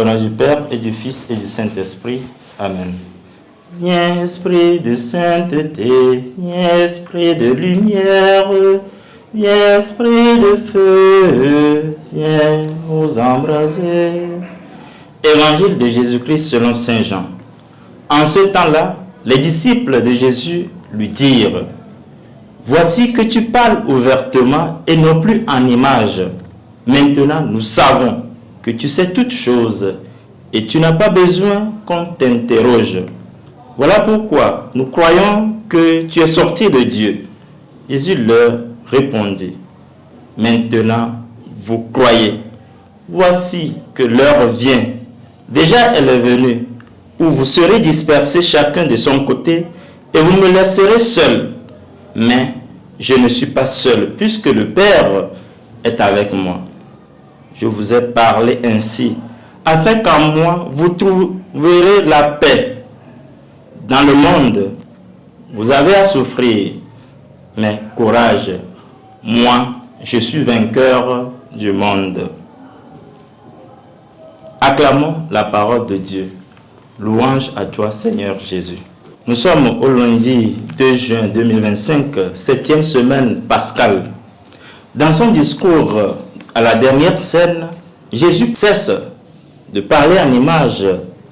Au nom du Père et du Fils et du Saint-Esprit. Amen. Viens, esprit de sainteté, viens, esprit de lumière, viens, esprit de feu, viens nous embraser. Évangile de Jésus-Christ selon saint Jean. En ce temps-là, les disciples de Jésus lui dirent: voici que tu parles ouvertement et non plus en images. Maintenant, nous savons que tu sais toutes choses et tu n'as pas besoin qu'on t'interroge. Voilà pourquoi nous croyons que tu es sorti de Dieu. Jésus leur répondit: maintenant, vous croyez. Voici que l'heure vient. Déjà, elle est venue, où vous serez dispersés chacun de son côté et vous me laisserez seul. Mais je ne suis pas seul, puisque le Père est avec moi. Je vous ai parlé ainsi, afin qu'en moi, vous trouverez la paix. Dans le monde, vous avez à souffrir, mais courage, moi, je suis vainqueur du monde. Acclamons la parole de Dieu. Louange à toi, Seigneur Jésus. Nous sommes au lundi 2 juin 2025, 7e semaine pascale. Dans son discours à la dernière scène, Jésus cesse de parler en images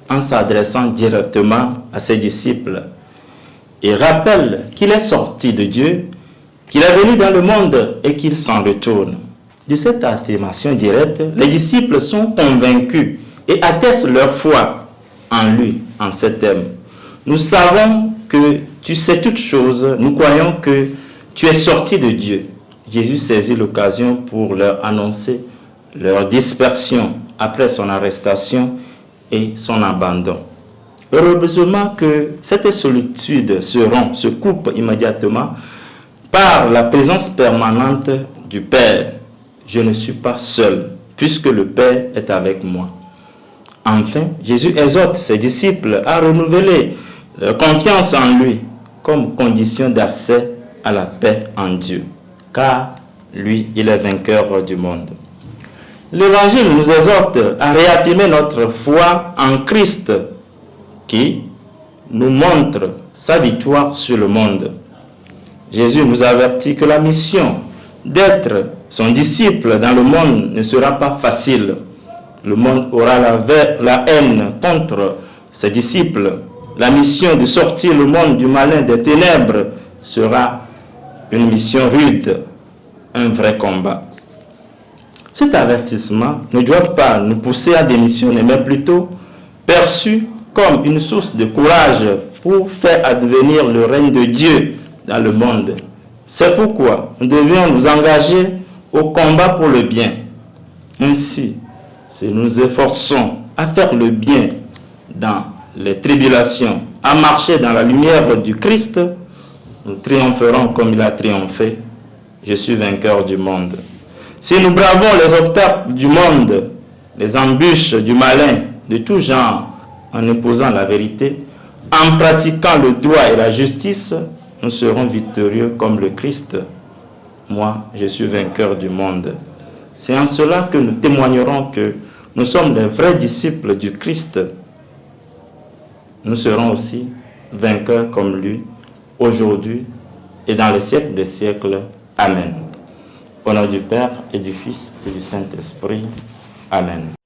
en s'adressant directement à ses disciples. Il rappelle qu'il est sorti de Dieu, qu'il est venu dans le monde et qu'il s'en retourne. De cette affirmation directe, les disciples sont convaincus et attestent leur foi en lui, en cet homme. Nous savons que tu sais toutes choses, nous croyons que tu es sorti de Dieu. Jésus saisit l'occasion pour leur annoncer leur dispersion après son arrestation et son abandon. Heureusement que cette solitude se coupe immédiatement par la présence permanente du Père. Je ne suis pas seul, puisque le Père est avec moi. Enfin, Jésus exhorte ses disciples à renouveler leur confiance en lui comme condition d'accès à la paix en Dieu, car lui, il est vainqueur du monde. L'Évangile nous exhorte à réaffirmer notre foi en Christ qui nous montre sa victoire sur le monde. Jésus nous avertit que la mission d'être son disciple dans le monde ne sera pas facile. Le monde aura la haine contre ses disciples. La mission de sortir le monde du malin des ténèbres sera une mission rude, un vrai combat. Cet avertissement ne doit pas nous pousser à démissionner, mais plutôt perçu comme une source de courage pour faire advenir le règne de Dieu dans le monde. C'est pourquoi nous devions nous engager au combat pour le bien. Ainsi, si nous nous efforçons à faire le bien dans les tribulations, à marcher dans la lumière du Christ, nous triompherons comme il a triomphé. Je suis vainqueur du monde. Si nous bravons les obstacles du monde, les embûches du malin, de tout genre, en imposant la vérité, en pratiquant le droit et la justice, nous serons victorieux comme le Christ. Moi, je suis vainqueur du monde. C'est en cela que nous témoignerons que nous sommes les vrais disciples du Christ. Nous serons aussi vainqueurs comme lui, aujourd'hui et dans les siècles des siècles. Amen. Au nom du Père et du Fils et du Saint-Esprit. Amen.